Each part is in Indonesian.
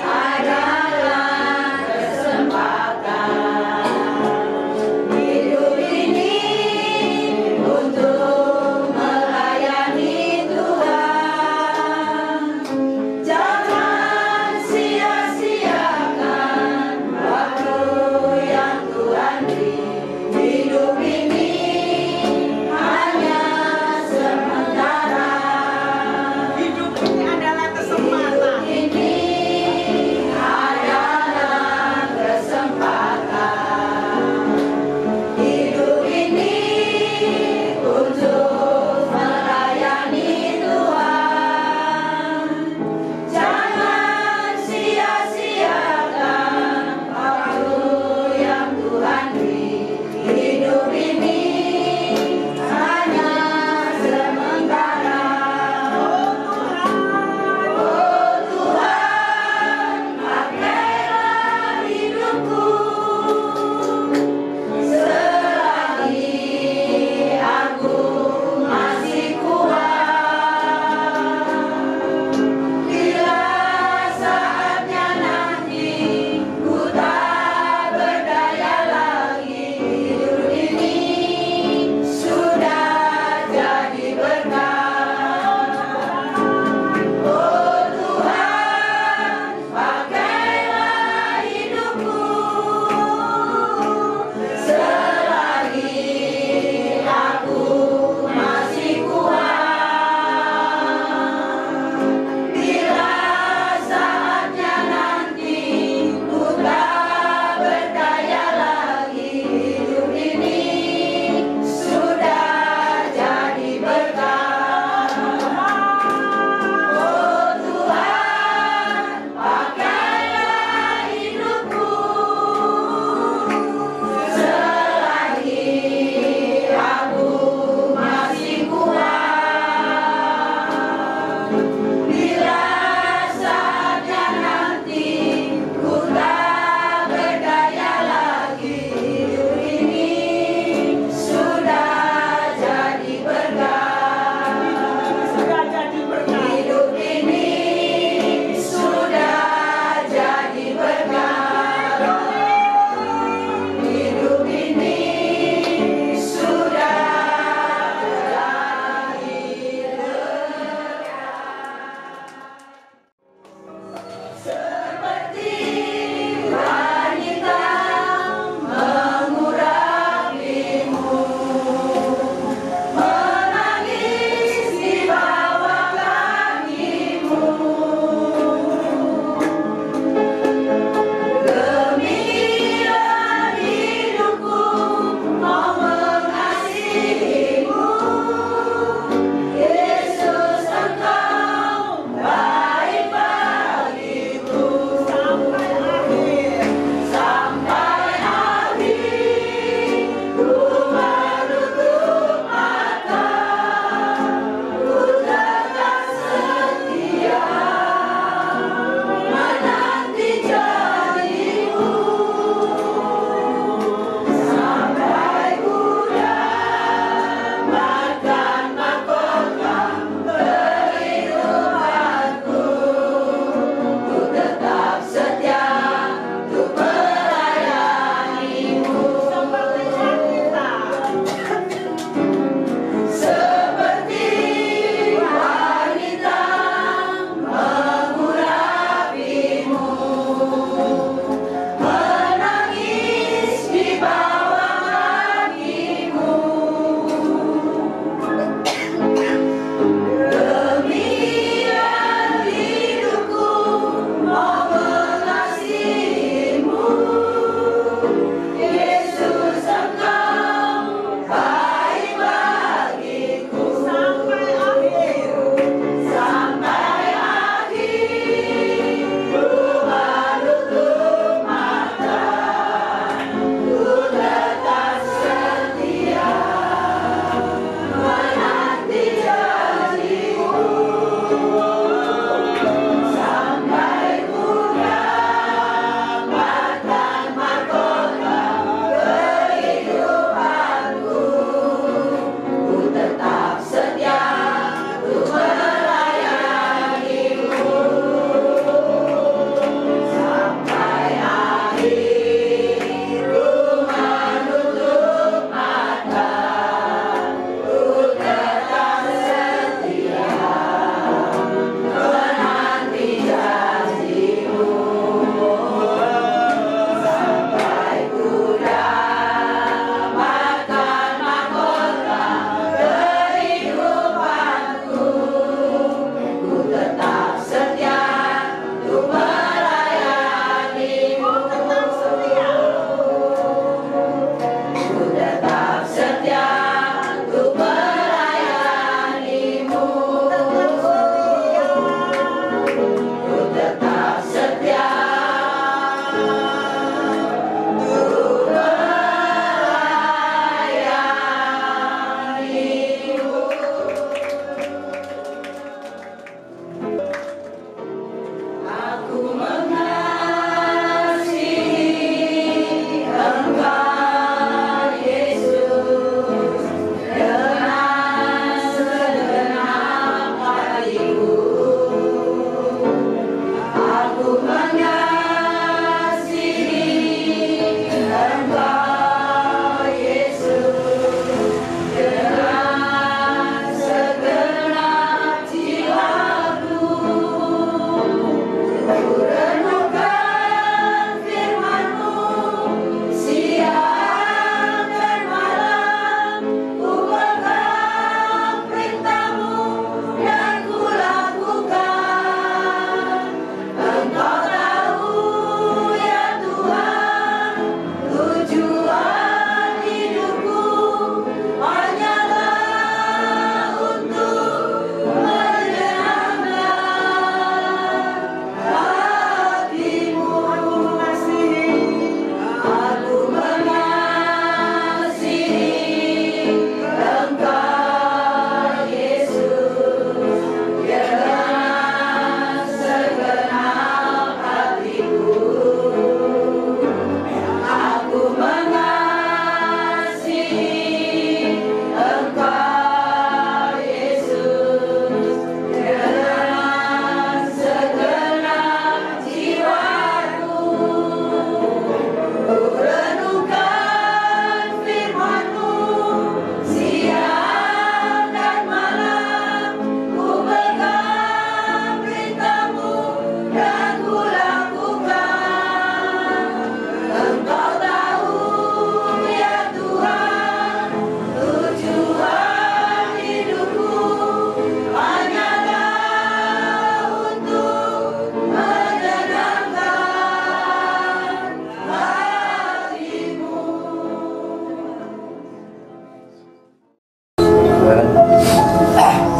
Adalah kesempatan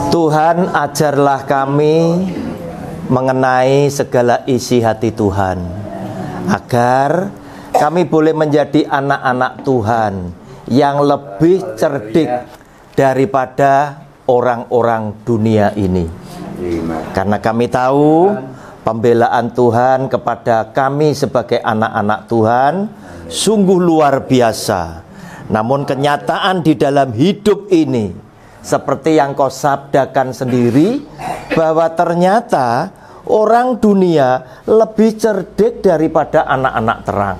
Tuhan, ajarlah kami mengenai segala isi hati Tuhan, agar kami boleh menjadi anak-anak Tuhan yang lebih cerdik daripada orang-orang dunia ini. Karena kami tahu pembelaan Tuhan kepada kami sebagai anak-anak Tuhan sungguh luar biasa. Namun kenyataan di dalam hidup ini, seperti yang kau sabdakan sendiri, bahwa ternyata orang dunia lebih cerdik daripada anak-anak terang.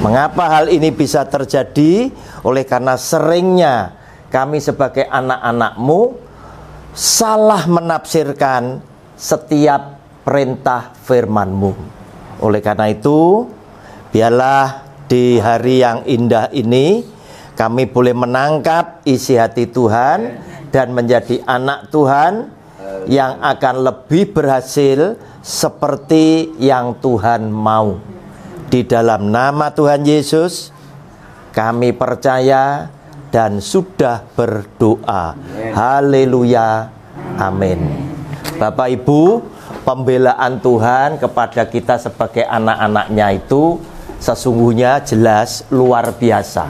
Mengapa hal ini bisa terjadi? Oleh karena seringnya kami sebagai anak-anak-Mu salah menafsirkan setiap perintah firman-Mu. Oleh karena itu, biarlah di hari yang indah ini kami boleh menangkap isi hati Tuhan dan menjadi anak Tuhan yang akan lebih berhasil seperti yang Tuhan mau. Di dalam nama Tuhan Yesus kami percaya dan sudah berdoa. Haleluya. Amin. Bapak Ibu, pembelaan Tuhan kepada kita sebagai anak-anaknya itu sesungguhnya jelas luar biasa.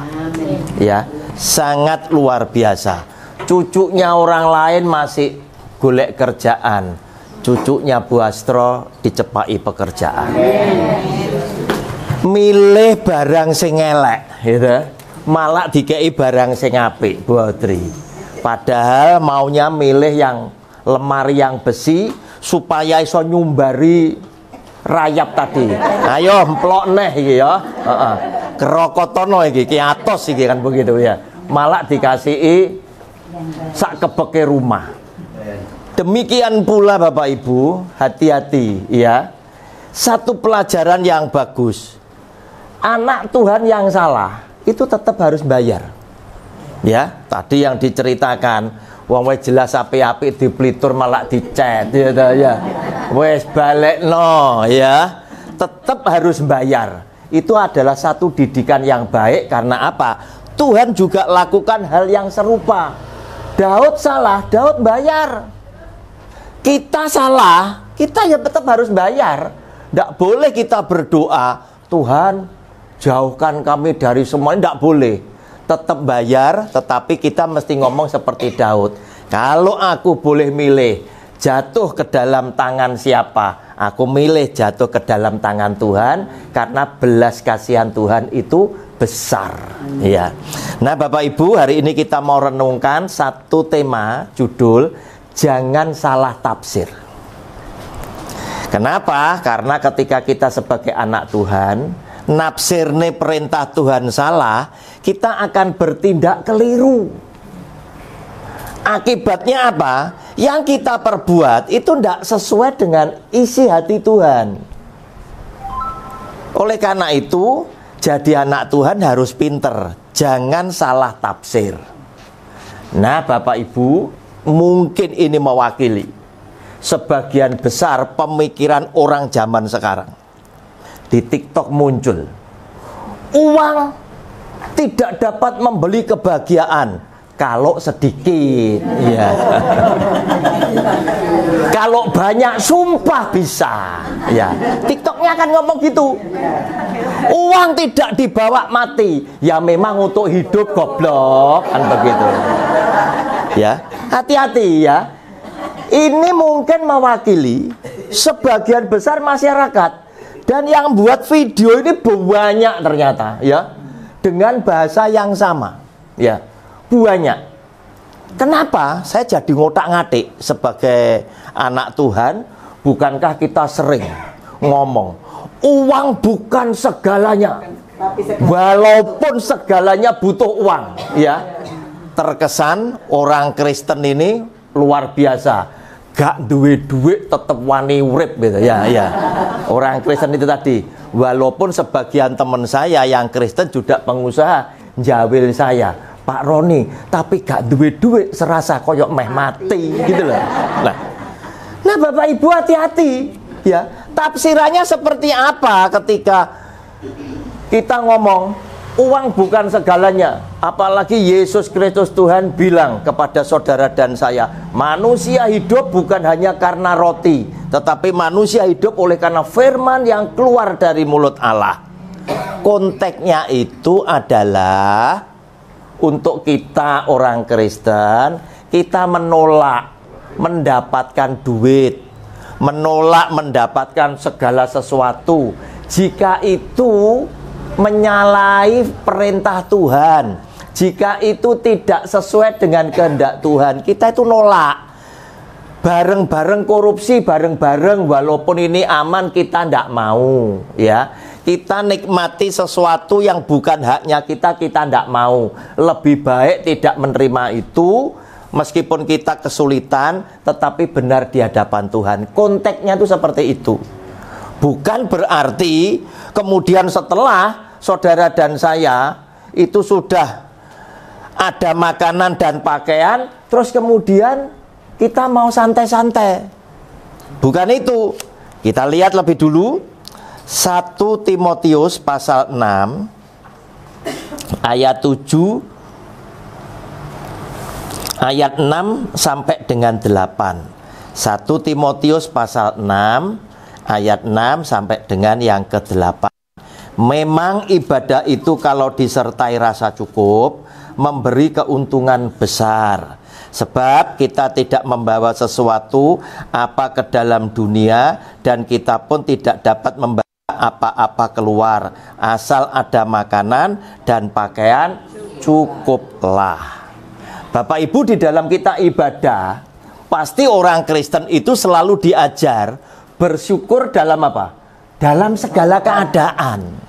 Ya, sangat luar biasa. Cucunya orang lain masih golek kerjaan, cucunya Bu Astro dicepai pekerjaan. Milih barang sing elek, gitu. Malah dikei barang sing apik, Bu Audrey. Padahal maunya milih yang lemari yang besi supaya iso nyumbari rayap tadi. Ayo emplok neh iki ya. Kerokotono iki ki atos iki kan begitu ya. Malah dikasihi sak kebeke rumah. Demikian pula Bapak Ibu, hati-hati ya. Satu pelajaran yang bagus. Anak Tuhan yang salah itu tetap harus bayar. Ya, tadi yang diceritakan, wong wis jelas apik-apik diplitur malah dicet ya. Wes balekno ya. Tetap harus bayar. Itu adalah satu didikan yang baik. Karena apa? Tuhan juga lakukan hal yang serupa. Daud salah, Daud bayar. Kita salah, kita ya tetap harus bayar. Tidak boleh kita berdoa, Tuhan jauhkan kami dari semua. Tidak boleh. Tetap bayar, tetapi kita mesti ngomong seperti Daud. Kalau aku boleh milih jatuh ke dalam tangan siapa, aku milih jatuh ke dalam tangan Tuhan, karena belas kasihan Tuhan itu besar. Ya. Nah Bapak Ibu, hari ini kita mau renungkan satu tema, judul jangan salah tafsir. Kenapa? Karena ketika kita sebagai anak Tuhan, nafsirne perintah Tuhan salah, kita akan bertindak keliru. Akibatnya apa? Yang kita perbuat itu tidak sesuai dengan isi hati Tuhan. Oleh karena itu, jadi anak Tuhan harus pinter, jangan salah tafsir. Nah, Bapak Ibu, mungkin ini mewakili sebagian besar pemikiran orang zaman sekarang. Di TikTok muncul, uang tidak dapat membeli kebahagiaan kalau sedikit, ya. Kalau banyak sumpah bisa, ya. TikToknya akan ngomong gitu. Uang tidak dibawa mati, ya memang untuk hidup, goblok, kan begitu. Ya, hati-hati ya. Ini mungkin mewakili sebagian besar masyarakat. Dan yang buat video ini banyak ternyata, ya, dengan bahasa yang sama, ya, banyak. Kenapa saya jadi ngotak-ngatik sebagai anak Tuhan? Bukankah kita sering ngomong uang bukan segalanya, walaupun segalanya butuh uang, ya. Terkesan orang Kristen ini luar biasa, gak duwe duit tetep wani urip gitu ya, ya. Orang Kristen itu tadi, walaupun sebagian teman saya yang Kristen juga pengusaha jawil saya, Pak Roni, tapi gak duwe duit serasa koyok meh mati gitu loh. Nah Bapak Ibu hati-hati ya, tafsirannya seperti apa ketika kita ngomong uang bukan segalanya. Apalagi Yesus Kristus Tuhan bilang kepada saudara dan saya, manusia hidup bukan hanya karena roti, tetapi manusia hidup oleh karena firman yang keluar dari mulut Allah. Konteksnya itu adalah untuk kita orang Kristen, kita menolak mendapatkan duit, menolak mendapatkan segala sesuatu jika itu menyalahi perintah Tuhan, jika itu tidak sesuai dengan kehendak Tuhan. Kita itu nolak. Bareng-bareng korupsi, bareng-bareng walaupun ini aman, kita tidak mau, ya. Kita nikmati sesuatu yang bukan haknya kita tidak mau. Lebih baik tidak menerima itu, meskipun kita kesulitan, tetapi benar di hadapan Tuhan. Konteksnya itu seperti itu. Bukan berarti kemudian setelah saudara dan saya itu sudah ada makanan dan pakaian, terus kemudian kita mau santai-santai. Bukan itu. Kita lihat lebih dulu 1 Timotius pasal 6 ayat 7, ayat 6 sampai dengan 8. 1 Timotius pasal 6 ayat 6 sampai dengan yang ke-8. Memang ibadah itu kalau disertai rasa cukup memberi keuntungan besar. Sebab kita tidak membawa sesuatu apa ke dalam dunia, dan kita pun tidak dapat membawa apa-apa keluar. Asal ada makanan dan pakaian, cukuplah. Bapak Ibu, di dalam kita ibadah, pasti orang Kristen itu selalu diajar bersyukur dalam apa? Dalam segala keadaan.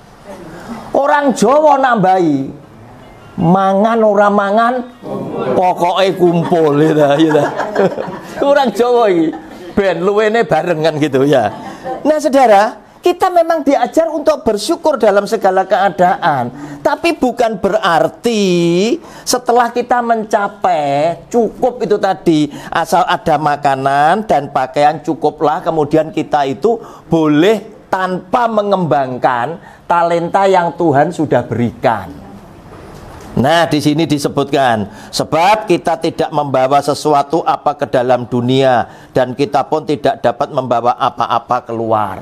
Orang Jawa nambahi, mangan ora mangan pokoknya kumpul gitu. Orang Jawa ini ben luwene barengan gitu ya. Nah saudara, kita memang diajar untuk bersyukur dalam segala keadaan, tapi bukan berarti setelah kita mencapai cukup itu tadi, asal ada makanan dan pakaian cukuplah, kemudian kita itu boleh tanpa mengembangkan talenta yang Tuhan sudah berikan. Nah, di sini disebutkan, sebab kita tidak membawa sesuatu apa ke dalam dunia, dan kita pun tidak dapat membawa apa-apa keluar.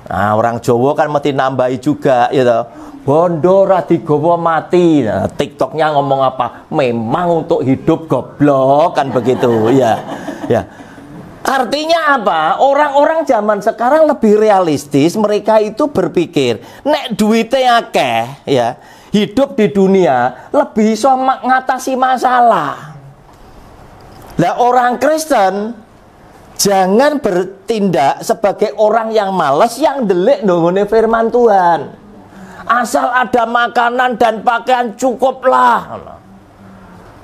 Nah, orang Jawa kan mesti nambahi juga, gitu. Bondo ra digawa mati. Nah, TikToknya ngomong apa? Memang untuk hidup, goblok, kan begitu, ya. Ya. Artinya apa? Orang-orang zaman sekarang lebih realistis. Mereka itu berpikir, nek duitnya akeh, ya, hidup di dunia lebih iso ngatasi masalah. Lah orang Kristen Jangan bertindak sebagai orang yang malas, yang delik nongone firman Tuhan. Asal ada makanan dan pakaian cukuplah.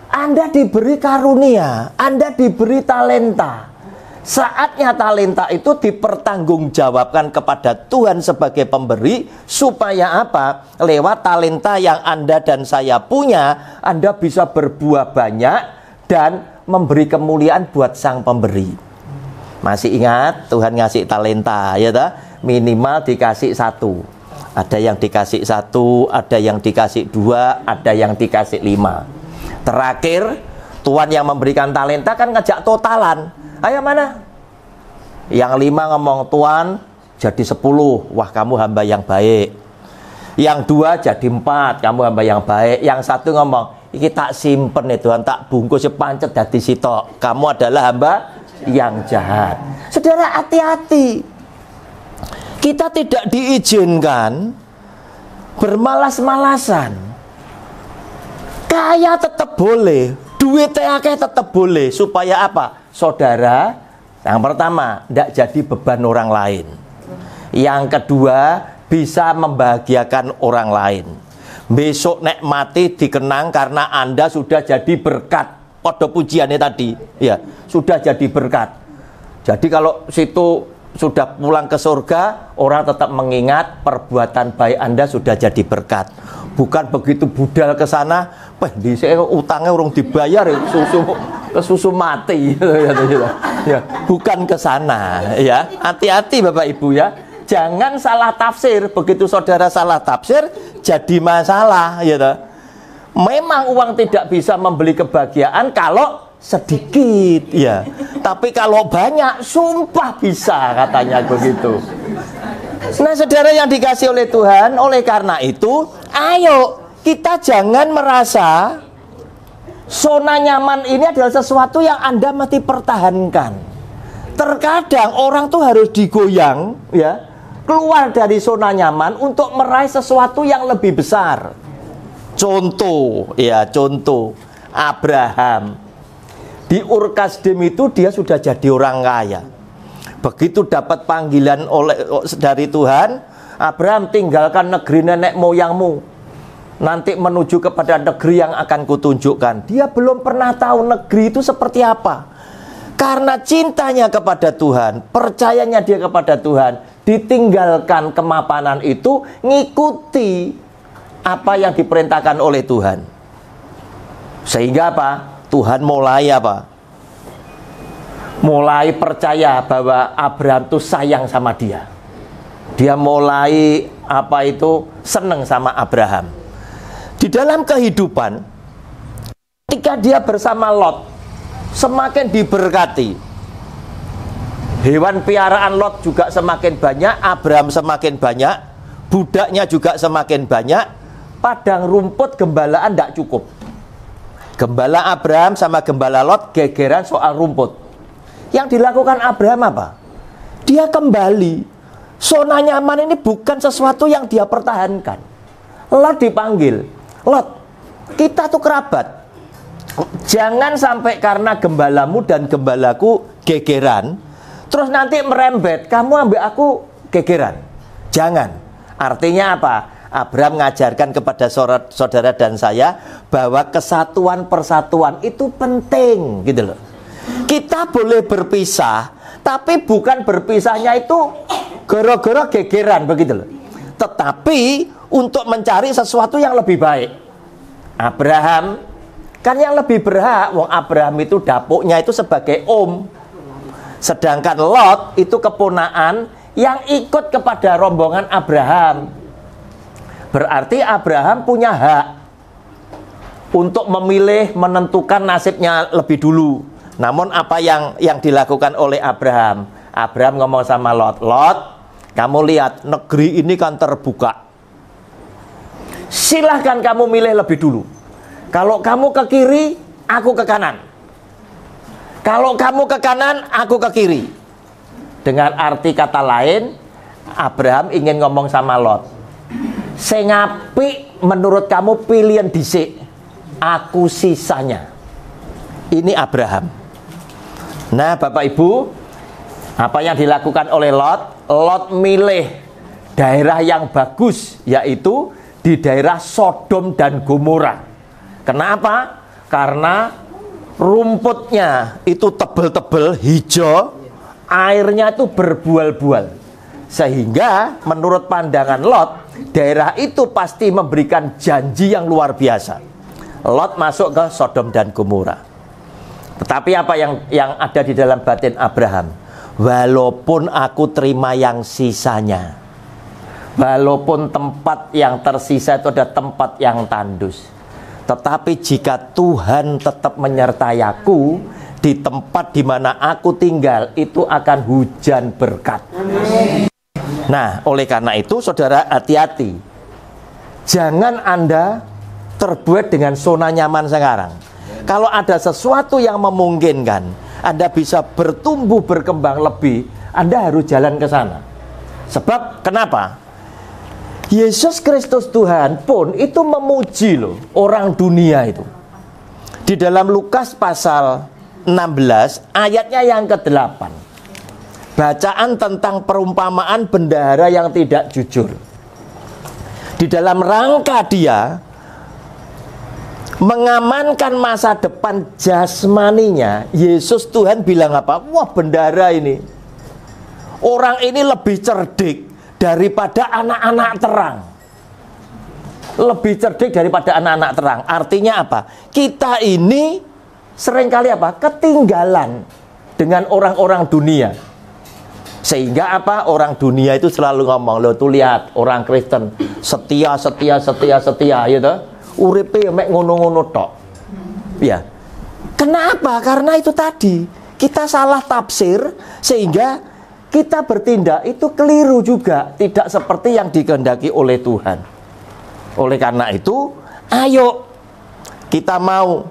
Anda diberi karunia, Anda diberi talenta. Saatnya talenta itu dipertanggungjawabkan kepada Tuhan sebagai pemberi. Supaya apa? Lewat talenta yang Anda dan saya punya, Anda bisa berbuah banyak dan memberi kemuliaan buat sang pemberi. Masih ingat Tuhan ngasih talenta, ya toh? Minimal dikasih 1. Ada yang dikasih 1, ada yang dikasih 2, ada yang dikasih 5. Terakhir Tuhan yang memberikan talenta kan ngajak totalan. Ayo mana? Yang 5 ngomong, Tuhan jadi 10. Wah, kamu hamba yang baik. Yang 2 jadi 4. Kamu hamba yang baik. Yang 1 ngomong, iki tak simpen ya Tuhan, tak bungkus pancet dadi sitok. Kamu adalah hamba yang jahat. Saudara, hati-hati. Kita tidak diizinkan bermalas-malasan. Kaya tetap boleh, duit akeh tetap boleh. Supaya apa? Saudara, yang pertama, tidak jadi beban orang lain. Yang kedua, bisa membahagiakan orang lain. Besok nek mati dikenang karena Anda sudah jadi berkat. Pada pujiannya tadi, ya, sudah jadi berkat. Jadi kalau situ sudah pulang ke surga, orang tetap mengingat perbuatan baik Anda sudah jadi berkat. Bukan begitu budal ke sana, di utangnya orang dibayar, susu mati. Ya, bukan ke sana, ya. Hati-hati Bapak Ibu ya. Jangan salah tafsir. Begitu saudara salah tafsir, jadi masalah, ya toh. Memang uang tidak bisa membeli kebahagiaan kalau sedikit, ya. Tapi kalau banyak, sumpah bisa, katanya begitu. Nah, saudara yang dikasih oleh Tuhan, oleh karena itu, ayo kita jangan merasa zona nyaman ini adalah sesuatu yang Anda mesti pertahankan. Terkadang orang tuh harus digoyang, ya, keluar dari zona nyaman untuk meraih sesuatu yang lebih besar. Contoh, ya, contoh Abraham di Ur Kasdim itu dia sudah jadi orang kaya. Begitu dapat panggilan dari Tuhan, Abraham, tinggalkan negeri nenek moyangmu, nanti menuju kepada negeri yang akan kutunjukkan. Dia belum pernah tahu negeri itu seperti apa. Karena cintanya kepada Tuhan, percayanya dia kepada Tuhan, ditinggalkan kemapanan itu, ngikuti apa yang diperintahkan oleh Tuhan. Sehingga apa? Tuhan mulai apa? Mulai percaya bahwa Abraham itu sayang sama dia. Dia mulai apa itu? Senang sama Abraham. Di dalam kehidupan, ketika dia bersama Lot, semakin diberkati. Hewan piaraan Lot juga semakin banyak, Abraham semakin banyak, budaknya juga semakin banyak. Padang rumput gembalaan tidak cukup. Gembala Abraham sama gembala Lot gegeran soal rumput. Yang dilakukan Abraham apa? Dia kembali. Zona nyaman ini bukan sesuatu yang dia pertahankan. Lot dipanggil, Lot, kita tuh kerabat. Jangan sampai karena gembalamu dan gembalaku gegeran, terus nanti merembet, kamu ambil aku gegeran. Jangan. Artinya apa? Abraham mengajarkan kepada saudara dan saya bahwa kesatuan persatuan itu penting, gitu loh. Kita boleh berpisah, tapi bukan berpisahnya itu gara-gara gegeran, begitu loh. Tetapi untuk mencari sesuatu yang lebih baik. Abraham kan yang lebih berhak, wong Abraham itu dapuknya itu sebagai om. Sedangkan Lot itu keponaan yang ikut kepada rombongan Abraham. Berarti Abraham punya hak untuk memilih, menentukan nasibnya lebih dulu. Namun apa yang dilakukan oleh Abraham? Abraham ngomong sama Lot, Lot, kamu lihat negeri ini kan terbuka. Silahkan kamu milih lebih dulu. Kalau kamu ke kiri, aku ke kanan. Kalau kamu ke kanan, aku ke kiri. Dengan arti kata lain, Abraham ingin ngomong sama Lot, sing apik menurut kamu pilihan dhisik, aku sisanya. Ini Abraham. Nah, Bapak Ibu, Apa yang dilakukan oleh Lot? Lot milih daerah yang bagus, yaitu di daerah Sodom dan Gomora. Kenapa? Karena rumputnya itu tebel-tebel, hijau, airnya itu berbual-bual. Sehingga menurut pandangan Lot, daerah itu pasti memberikan janji yang luar biasa. Lot masuk ke Sodom dan Gomora. Tetapi apa yang ada di dalam batin Abraham? Walaupun aku terima yang sisanya, walaupun tempat yang tersisa itu ada tempat yang tandus, tetapi jika Tuhan tetap menyertai aku, di tempat di mana aku tinggal itu akan hujan berkat. Nah, oleh karena itu saudara hati-hati. Jangan Anda terbuat dengan zona nyaman sekarang. Kalau ada sesuatu yang memungkinkan Anda bisa bertumbuh berkembang lebih, Anda harus jalan ke sana. Sebab kenapa? Yesus Kristus Tuhan pun itu memuji loh orang dunia itu. Di dalam Lukas pasal 16 ayatnya yang ke-8. Bacaan tentang perumpamaan bendahara yang tidak jujur. Di dalam rangka dia mengamankan masa depan jasmaninya, Yesus Tuhan bilang apa? Wah, bendahara ini, orang ini lebih cerdik daripada anak-anak terang. Lebih cerdik daripada anak-anak terang. Artinya apa? Kita ini seringkali apa? Ketinggalan dengan orang-orang dunia. Sehingga apa? Orang dunia itu selalu ngomong, loh tuh lihat orang Kristen setia gitu. Uripe mek ngono-ngono tok. Ya. Kenapa? Karena itu tadi kita salah tafsir sehingga kita bertindak itu keliru juga, tidak seperti yang dikehendaki oleh Tuhan. Oleh karena itu, ayo kita mau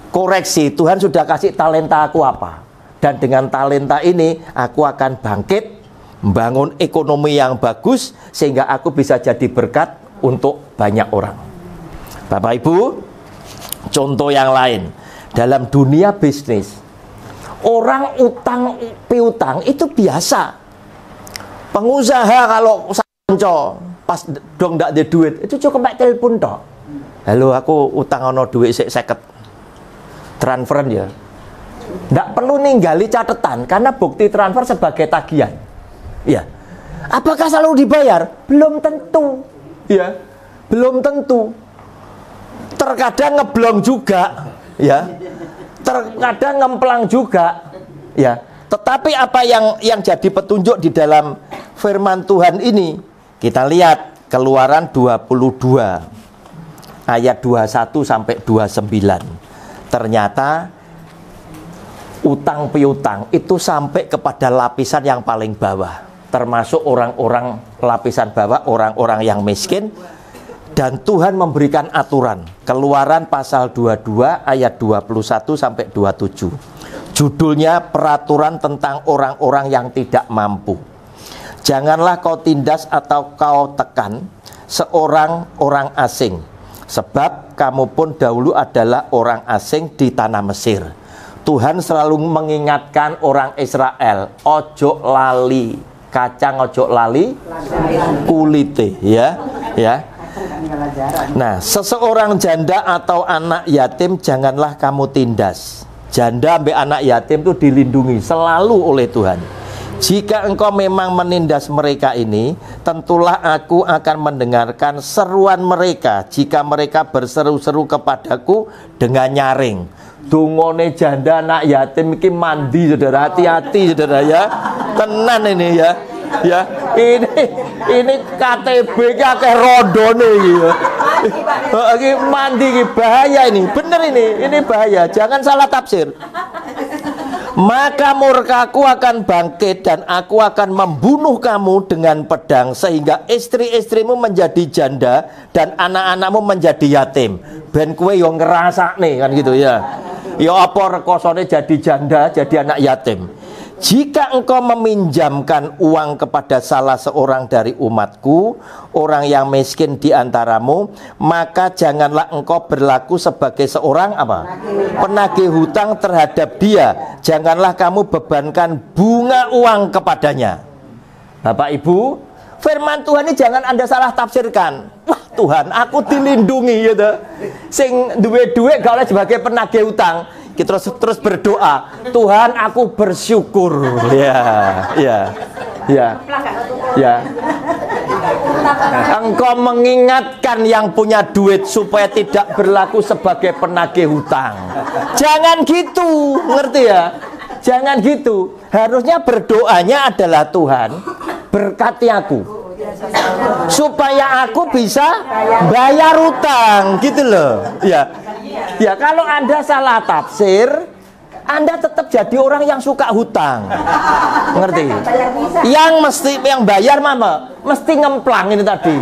koreksi. Tuhan sudah kasih talenta aku apa? Dan dengan talenta ini aku akan bangkit, membangun ekonomi yang bagus sehingga aku bisa jadi berkat untuk banyak orang. Bapak Ibu, contoh yang lain dalam dunia bisnis, orang utang piutang itu biasa. Pengusaha kalau sanco pas dong ndak ada duit itu cukup mek telepon tok. Halo, aku utang ono duit sik 50. Transferan ya. Ndak perlu ninggali catatan karena bukti transfer sebagai tagihan. Ya. Apakah selalu dibayar? Belum tentu. Ya. Belum tentu. Terkadang ngeblong juga, ya. Terkadang ngemplang juga, ya. Tetapi apa yang jadi petunjuk di dalam firman Tuhan ini? Kita lihat Keluaran 22 ayat 21 sampai 29. Ternyata utang piutang itu sampai kepada lapisan yang paling bawah, termasuk orang-orang lapisan bawah, orang-orang yang miskin. Dan Tuhan memberikan aturan. Keluaran pasal 22 ayat 21 sampai 27. Judulnya peraturan tentang orang-orang yang tidak mampu. Janganlah kau tindas atau kau tekan seorang orang asing, sebab kamu pun dahulu adalah orang asing di tanah Mesir. Tuhan selalu mengingatkan orang Israel, ojo lali kacang, ojo lali kulite, ya. Nah, seseorang janda atau anak yatim janganlah kamu tindas. Janda sampai anak yatim itu dilindungi selalu oleh Tuhan. Jika engkau memang menindas mereka ini, tentulah aku akan mendengarkan seruan mereka jika mereka berseru-seru kepadaku dengan nyaring. Dungone janda anak yatim iki mandi, saudara, hati-hati saudara ya. Tenan ini ya. Ya, ini KTB akeh rondone iki ya. Iki mandi iki bahaya ini. Bener ini bahaya. Jangan salah tafsir. Maka murkaku akan bangkit dan aku akan membunuh kamu dengan pedang sehingga istri-istrimu menjadi janda dan anak-anakmu menjadi yatim. Ben kowe yo ngerasakne kan gitu ya. Ya apa rekosone jadi janda, jadi anak yatim. jika engkau meminjamkan uang kepada salah seorang dari umatku, orang yang miskin di antaramu, maka janganlah engkau berlaku sebagai seorang apa? Penagih hutang terhadap dia. Janganlah kamu bebankan bunga uang kepadanya. Bapak Ibu, firman Tuhan ini jangan Anda salah tafsirkan. Wah Tuhan, aku dilindungi gitu. Sing duwe-duwe gak oleh sebagai penagih hutang. Kita terus berdoa, Tuhan aku bersyukur. Ya. Engkau mengingatkan yang punya duit supaya tidak berlaku sebagai penagih hutang. Jangan gitu, ngerti ya? Jangan gitu. Harusnya berdoanya adalah Tuhan, berkati aku supaya aku bisa bayar hutang, gitu loh. Ya, kalau Anda salah tafsir, Anda tetap jadi orang yang suka hutang. Ngerti? Yang bayar mama mesti ngemplang ini tadi.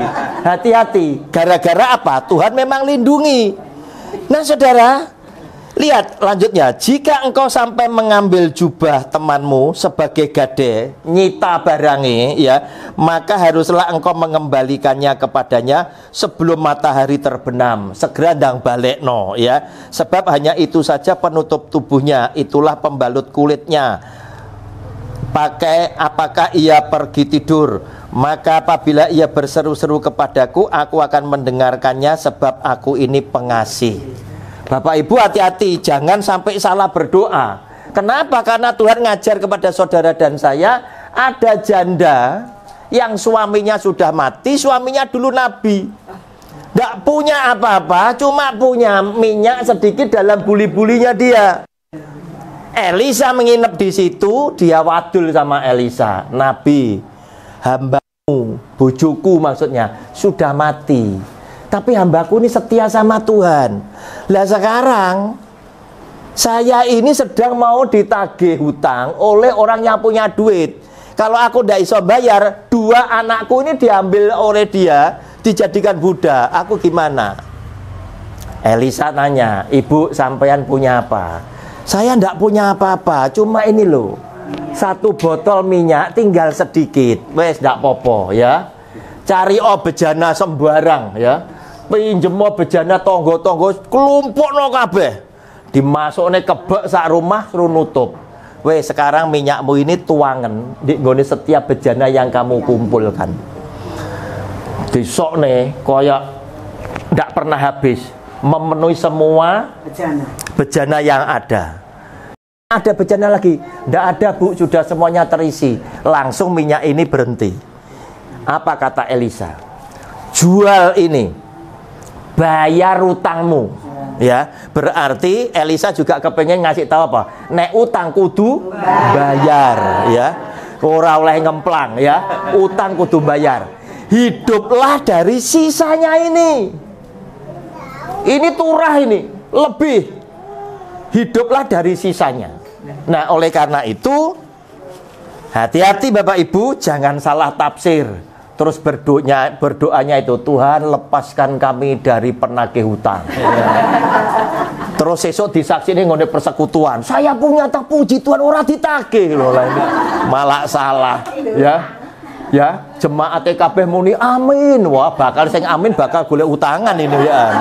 Hati-hati. Gara-gara apa? Tuhan memang lindungi. Nah, Saudara, lihat lanjutnya. Jika engkau sampai mengambil jubah temanmu sebagai gade, nyita barangi, ya, maka haruslah engkau mengembalikannya kepadanya sebelum matahari terbenam. Segera ndang balekno, ya. Sebab hanya itu saja penutup tubuhnya, itulah pembalut kulitnya. Apakah ia pergi tidur? Maka apabila ia berseru-seru kepadaku, aku akan mendengarkannya, sebab aku ini pengasih. Bapak Ibu hati-hati, jangan sampai salah berdoa. Kenapa? Karena Tuhan ngajar kepada saudara dan saya, ada janda yang suaminya sudah mati, suaminya dulu nabi, tidak punya apa-apa, cuma punya minyak sedikit dalam buli-bulinya dia. Elisa menginap di situ, dia wadul sama Elisa, Nabi, hambamu, bojoku maksudnya, sudah mati. Tapi hambaku ini setia sama Tuhan. Lah sekarang saya ini sedang mau ditagih hutang oleh orang yang punya duit. Kalau aku tidak bisa bayar, 2 anakku ini diambil oleh dia, dijadikan budak. Aku gimana? Elisa tanya, ibu sampean punya apa? Saya tidak punya apa-apa, cuma ini loh, 1 botol minyak tinggal sedikit. Wes tidak popo ya. Cari bejana sembarang ya. Pinjem bejana tonggo-tonggo kelompokno kabeh. Dimasukne kebek sak rumah suruh nutup. Weh, sekarang minyakmu ini tuangan di nggone setiap bejana yang kamu kumpulkan. Disokne koyak ndak pernah habis, memenuhi semua bejana yang ada. Ada bejana lagi? Ndak ada, Bu, sudah semuanya terisi. Langsung minyak ini berhenti. Apa kata Elisa? Jual ini, bayar utangmu, ya. Berarti Elisa juga kepengen ngasih tahu apa? Nek utang kudu bayar, ya. Ora oleh ngemplang, ya. Utang kudu bayar. Hiduplah dari sisanya ini. Ini turah ini, lebih. Hiduplah dari sisanya. Nah, oleh karena itu, hati-hati Bapak Ibu, jangan salah tafsir. Terus berdoanya itu, Tuhan lepaskan kami dari penagih hutang. Terus esok disaksikan ngone persekutuan. Saya punya tak puji Tuhan ora ditagih loh lah ini. Malah salah, ya. Ya, jemaat kabeh muni amin. Wah, bakal sing amin bakal golek utangan ini ya.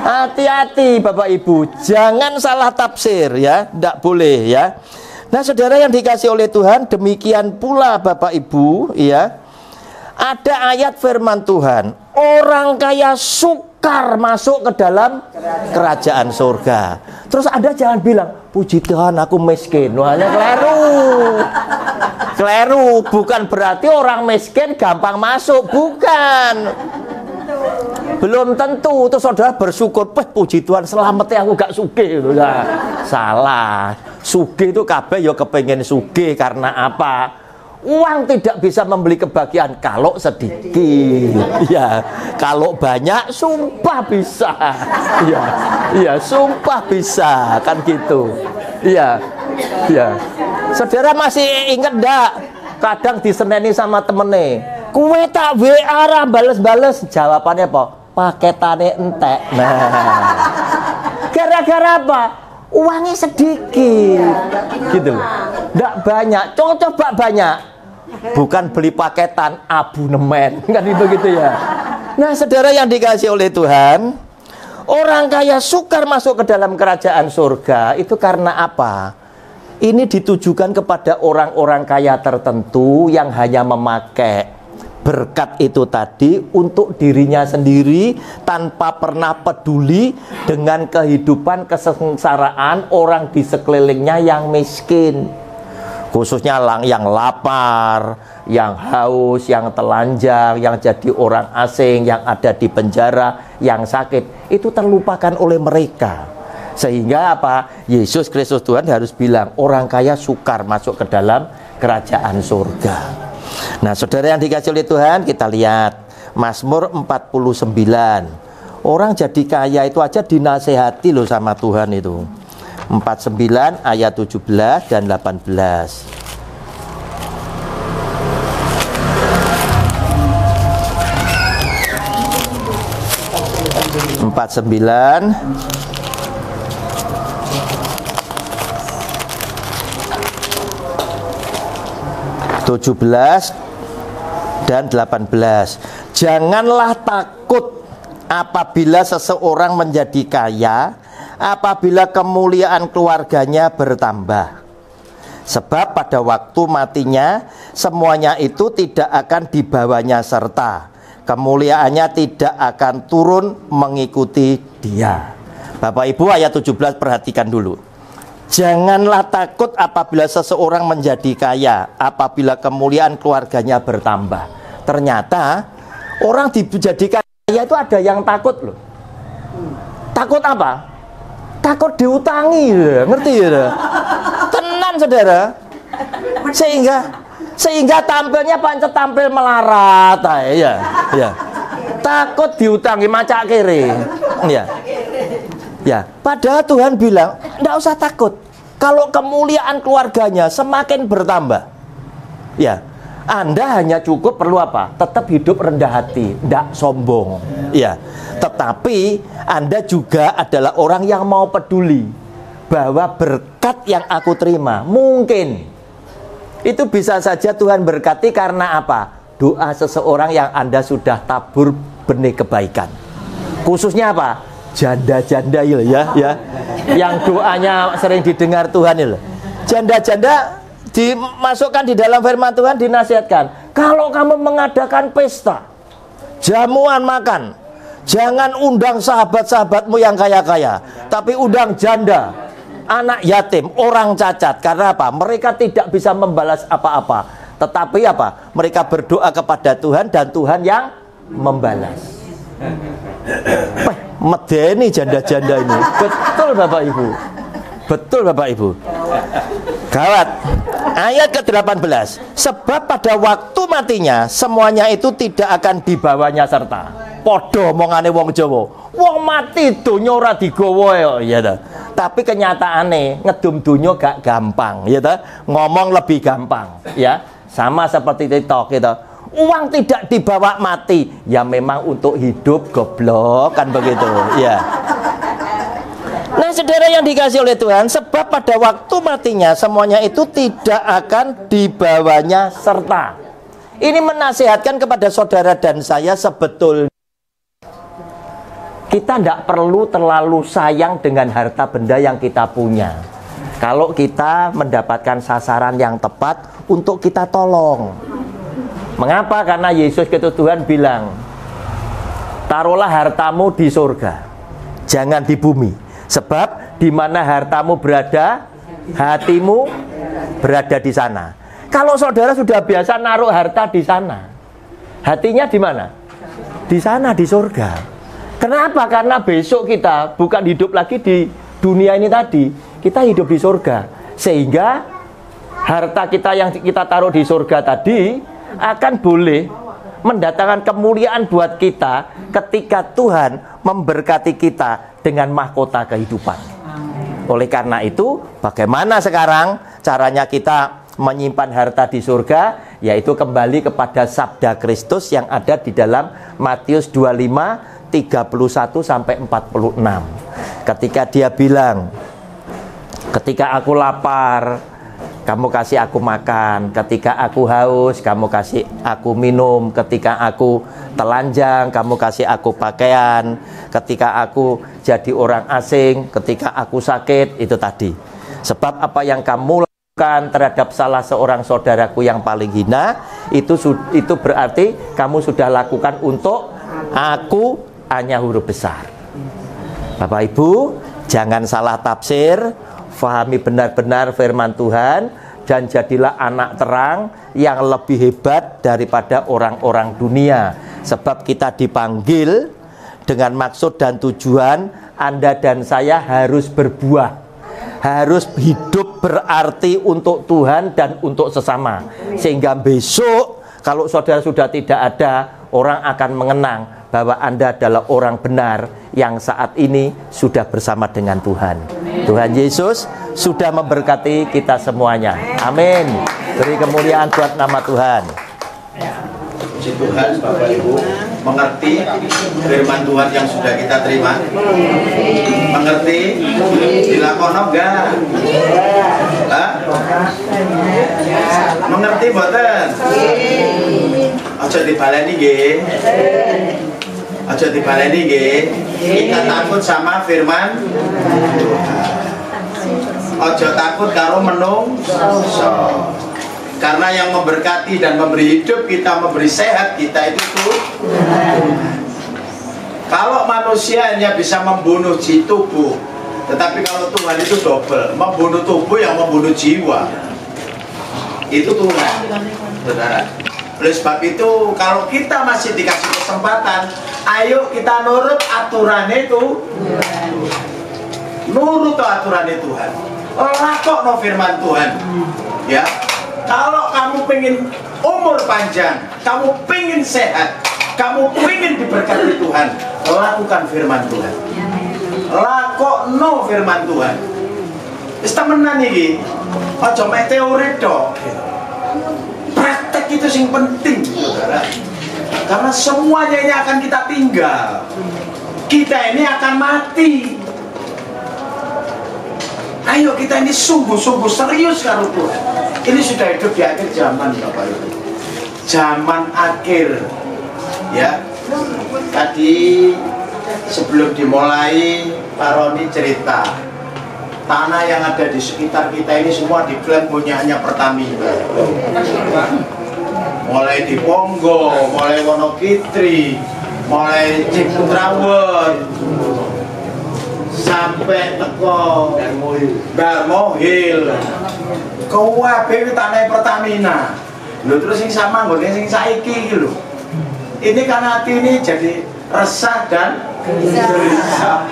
Hati-hati Bapak Ibu, jangan salah tafsir ya, tidak boleh ya. Nah, saudara yang dikasih oleh Tuhan, demikian pula Bapak Ibu ya. Ada ayat firman Tuhan, orang kaya sukar masuk ke dalam kerajaan surga. Terus Anda jangan bilang, puji Tuhan aku miskin. Wah, keliru. Keliru, bukan berarti orang miskin gampang masuk, bukan. Belum tentu. Terus saudara bersyukur, puji Tuhan selamat ya aku gak sugih. Nah, salah. Sugih itu kabeh ya kepengen sugih karena apa? Uang tidak bisa membeli kebahagiaan kalau sedikit. Ya, kalau banyak sumpah bisa. Ya, ya sumpah bisa, kan gitu. Ya, ya. Saudara masih ingat enggak? Kadang diseneni sama temene. Kue tak WA ra bales-bales. Jawabannya apa? Paketane entek. Nah. Gara-gara apa? uangnya sedikit, gitu loh. Nggak banyak, coba banyak. Bukan beli paketan abonemen, kan itu gitu ya. Nah, saudara yang dikasih oleh Tuhan, orang kaya sukar masuk ke dalam kerajaan surga itu karena apa? Ini ditujukan kepada orang-orang kaya tertentu yang hanya memakai berkat itu tadi untuk dirinya sendiri tanpa pernah peduli dengan kehidupan kesengsaraan orang di sekelilingnya yang miskin. Khususnya yang lapar, yang haus, yang telanjang, yang jadi orang asing, yang ada di penjara, yang sakit, itu terlupakan oleh mereka. Sehingga apa? Yesus Kristus Tuhan harus bilang, orang kaya sukar masuk ke dalam kerajaan surga. Nah, saudara yang dikasih oleh Tuhan, kita lihat Mazmur 49. Orang jadi kaya itu aja dinasehati loh sama Tuhan itu. 49 ayat 17 dan 18. Empat sembilan 17 dan 18. Janganlah takut apabila seseorang menjadi kaya, apabila kemuliaan keluarganya bertambah. Sebab pada waktu matinya semuanya itu tidak akan dibawanya serta kemuliaannya tidak akan turun mengikuti dia. Bapak Ibu, ayat 17 perhatikan dulu. Janganlah takut apabila seseorang menjadi kaya, apabila kemuliaan keluarganya bertambah. Ternyata orang dijadikan kaya itu ada yang takut loh. Takut apa? Takut diutangi, ngerti ya? Tenan saudara. Sehingga tampilnya pancet tampil melarat, ya. Takut diutangi macak kiri, ya. Padahal Tuhan bilang, enggak usah takut. Kalau kemuliaan keluarganya semakin bertambah, ya, Anda hanya cukup perlu apa? Tetap hidup rendah hati, enggak sombong, ya. Tetapi Anda juga adalah orang yang mau peduli bahwa berkat yang aku terima mungkin itu bisa saja Tuhan berkati karena apa? Doa seseorang yang Anda sudah tabur benih kebaikan. Khususnya apa? Janda-janda ya. Yang doanya sering didengar Tuhan itu. Janda-janda dimasukkan di dalam firman Tuhan, dinasihatkan. Kalau kamu mengadakan pesta, jamuan makan, jangan undang sahabat-sahabatmu yang kaya-kaya, tapi undang janda, anak yatim, orang cacat. Karena apa? Mereka tidak bisa membalas apa-apa. Tetapi apa? Mereka berdoa kepada Tuhan dan Tuhan yang membalas. Medeni janda-janda ini. Betul Bapak Ibu. Betul Bapak Ibu. Gawat. Ayat ke-18. Sebab pada waktu matinya semuanya itu tidak akan dibawanya serta. Podo omongane wong Jawa. Wong mati donya ora digawa ya ta. Tapi kenyataane ngedum donya gak gampang ya ta. Ngomong lebih gampang ya. Sama seperti TikTok gitu. Uang tidak dibawa mati, ya memang untuk hidup, goblok kan begitu ya. Nah saudara yang dikasih oleh Tuhan, sebab pada waktu matinya semuanya itu tidak akan dibawanya serta. Ini menasihatkan kepada saudara dan saya, sebetulnya kita tidak perlu terlalu sayang dengan harta benda yang kita punya. Kalau kita mendapatkan sasaran yang tepat untuk kita tolong. Mengapa? Karena Yesus Kristus Tuhan bilang, taruhlah hartamu di surga, jangan di bumi. Sebab di mana hartamu berada, hatimu berada di sana. Kalau saudara sudah biasa naruh harta di sana, hatinya di mana? Di sana, di surga. Kenapa? Karena besok kita bukan hidup lagi di dunia ini tadi, kita hidup di surga. Sehingga harta kita yang kita taruh di surga tadi akan boleh mendatangkan kemuliaan buat kita ketika Tuhan memberkati kita dengan mahkota kehidupan. Oleh karena itu, bagaimana sekarang caranya kita menyimpan harta di surga? Yaitu kembali kepada sabda Kristus yang ada di dalam Matius 25 31 sampai 46. Ketika dia bilang, Ketika aku lapar, kamu kasih aku makan. Ketika aku haus, kamu kasih aku minum. Ketika aku telanjang, kamu kasih aku pakaian. Ketika aku jadi orang asing, ketika aku sakit, itu tadi. Sebab apa yang kamu lakukan terhadap salah seorang saudaraku yang paling hina, itu berarti kamu sudah lakukan untuk aku, hanya huruf besar. Bapak Ibu, jangan salah tafsir. Fahami benar-benar firman Tuhan dan jadilah anak terang yang lebih hebat daripada orang-orang dunia. Sebab kita dipanggil dengan maksud dan tujuan Anda dan saya harus berbuah, harus hidup berarti untuk Tuhan dan untuk sesama. Sehingga besok kalau saudara sudah tidak ada, orang akan mengenang bahwa Anda adalah orang benar yang saat ini sudah bersama dengan Tuhan. Tuhan Yesus sudah memberkati kita semuanya. Amin. Beri kemuliaan buat nama Tuhan. Puji Tuhan, Bapak Ibu, mengerti firman Tuhan yang sudah kita terima? Mengerti? Dilakono enggak? Hah? Mengerti boten? Aja dibaleni nggih. Aja dibaleni nggih. Kita takut sama firman Tuhan. Aja takut karo menungso. Karena yang memberkati dan memberi hidup kita, memberi sehat kita itu Tuhan. Kalau manusia hanya bisa membunuh tubuh, tetapi kalau Tuhan itu double, membunuh tubuh yang membunuh jiwa. Itu Tuhan, saudara. Oleh sebab itu, kalau kita masih dikasih kesempatan, ayo kita nurut aturan itu. Nurut aturan Tuhan. Lakok no firman Tuhan. Ya. Kalau kamu pengen umur panjang, kamu pengen sehat, kamu pengen diberkati Tuhan, lakukan firman Tuhan. Lakokno firman Tuhan. Wis temenan iki. Aja mek teori tok. Praktek itu yang penting, saudara. Karena semuanya ini akan kita tinggal. Kita ini akan mati. Ayo kita ini sungguh-sungguh serius karo Tuhan. Ini sudah hidup di akhir zaman, Bapak Ibu. Zaman akhir. Ya. Tadi sebelum dimulai Pak Roni cerita, tanah yang ada di sekitar kita ini semua diklaim punyanya Pertamina. Mulai di Pongo, mulai Wonokitri, mulai Ciputrawon, sampai teko Darmo Hill. Kabeh tanah Pertamina. Lho terus sing sama nggone sing saiki iki lho. Ini kan hati ini jadi resah dan gelisah.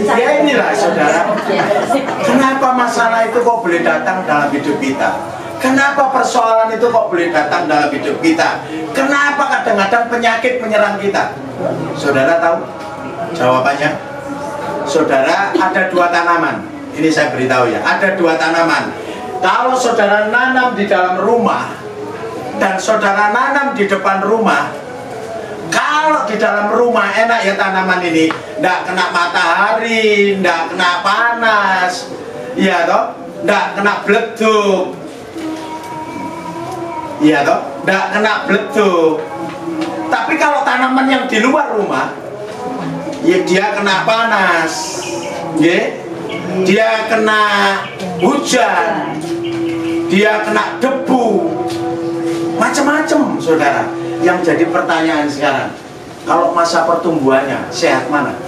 Ya inilah saudara. Kenapa masalah itu kok boleh datang dalam hidup kita? Kenapa persoalan itu kok boleh datang dalam hidup kita? Kenapa kadang-kadang penyakit menyerang kita? Saudara tahu jawabannya? Saudara, ada dua tanaman. Ini saya beritahu ya, ada dua tanaman. Kalau saudara nanam di dalam rumah dan saudara nanam di depan rumah, kalau di dalam rumah enak ya tanaman ini, ndak kena matahari, ndak kena panas, iya toh, ndak kena bleduk, iya toh, ndak kena bleduk. Tapi kalau tanaman yang di luar rumah, ya dia kena panas, ya. Dia kena hujan, dia kena debu, macam-macam, saudara. Yang jadi pertanyaan sekarang, kalau masa pertumbuhannya sehat mana?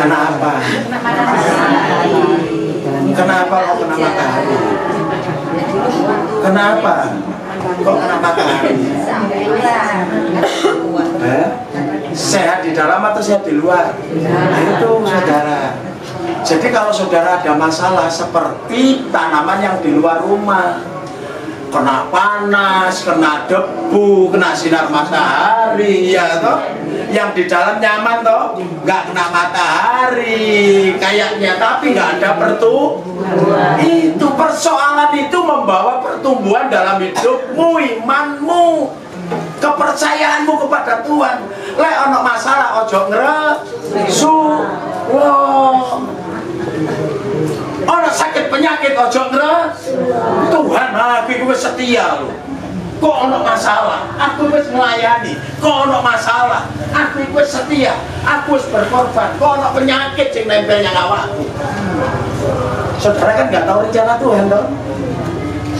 Kenapa? Kenapa kok kena matahari? Kenapa kok kena matahari? Sehat di dalam atau sehat di luar? Nah, itu saudara. Jadi kalau saudara ada masalah seperti tanaman yang di luar rumah, kena panas, kena debu, kena sinar matahari, ya toh, yang di dalam nyaman toh, nggak kena matahari kayaknya, tapi nggak ada pertumbuhan. Itu persoalan itu membawa pertumbuhan dalam hidupmu, imanmu, kepercayaanmu kepada Tuhan. Lek ono masalah ojo ngresu. Wow. Ono sakit penyakit ojo ngres. Tuhan, aku iku wis setia lho. Kok ono masalah, aku wis melayani. Kok ono masalah, aku wis setia. Aku wis berkorban. Kok ono penyakit sing nempel nang awakku. Saudara kan nggak tahu rencana Tuhan toh.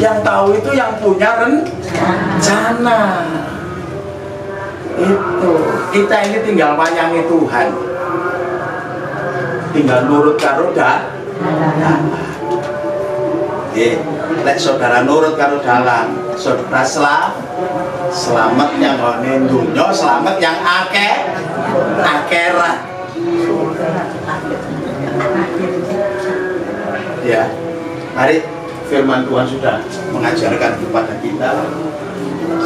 Yang tahu itu yang punya rencana. Itu kita ini tinggal wayangi Tuhan, tinggal nurut karo lek saudara nurut karo dalam, saudara selamat yang ngene dunya, selamat yang akhirat. Ya, mari firman Tuhan sudah mengajarkan kepada kita,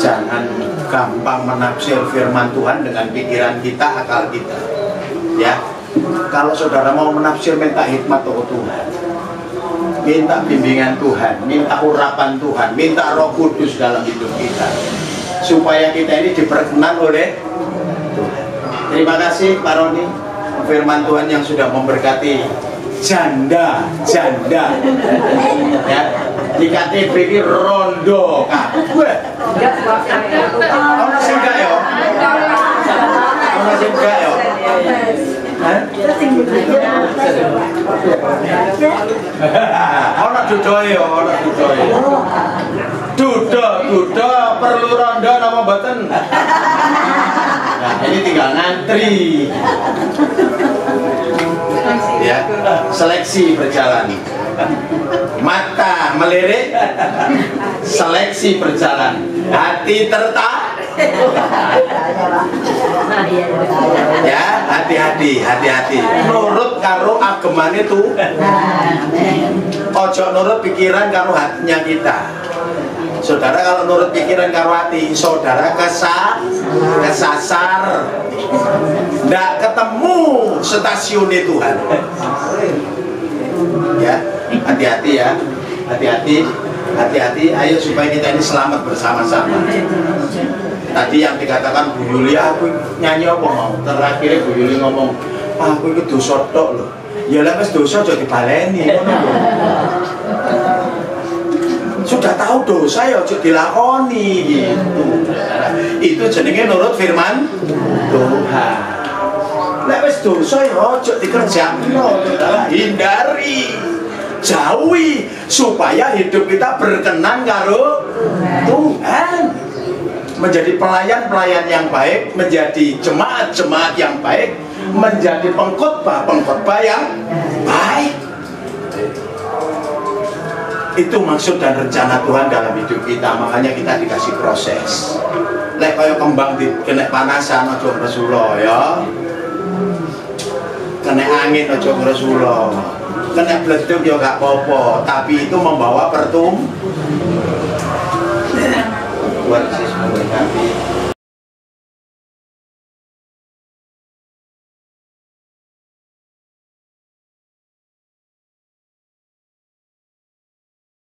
jangan gampang menafsir firman Tuhan dengan pikiran kita, akal kita. Ya, kalau saudara mau menafsir, minta hikmat dari Tuhan, minta bimbingan Tuhan, minta urapan Tuhan, minta Roh Kudus dalam hidup kita, supaya kita ini diperkenan oleh Tuhan. Terima kasih Pak Roni, firman Tuhan yang sudah memberkati janda ya, di KTP ini rondo kabeh. Ono sing gak yo? Ono sing gak yo? Ono dudoe yo, ono dudoe. Dudo perlu rondo napa mboten? Nah, ini tinggal ngantri. Ya, seleksi berjalan. Mata melirik, seleksi berjalan. Hati ya, hati-hati. Nurut karo agemane itu. Ojo nurut pikiran karo hatinya kita. Saudara kalau nurut pikiran karo hati, saudara kesasar. Nggak ketemu stasiun Tuhan. Ya, hati-hati ya. Hati-hati, ayo supaya kita ini selamat bersama-sama. Tadi yang dikatakan Bu Yuli, aku nyanyi apa mau? Terakhirnya Bu Yuli ngomong, aku itu dosa tok loh. Ya lah wis dosa aja dibaleni. Sudah tahu dosa ya aja dilakoni gitu. Itu jenenge nurut firman Tuhan. Lek wis dosa ya aja dikerjakno, hindari, jauhi, supaya hidup kita berkenan karo Tuhan. Menjadi pelayan-pelayan yang baik, menjadi jemaat-jemaat yang baik, menjadi pengkhotbah yang baik. Itu maksud dan rencana Tuhan dalam hidup kita. Makanya kita dikasih proses. Lek kaya kembang kena panasan aja ngresula ya. Kena angin aja ngresula. Kena bleduk ya gak apa-apa, tapi itu membawa pertumbuhan. Tuhan Yesus memberkati.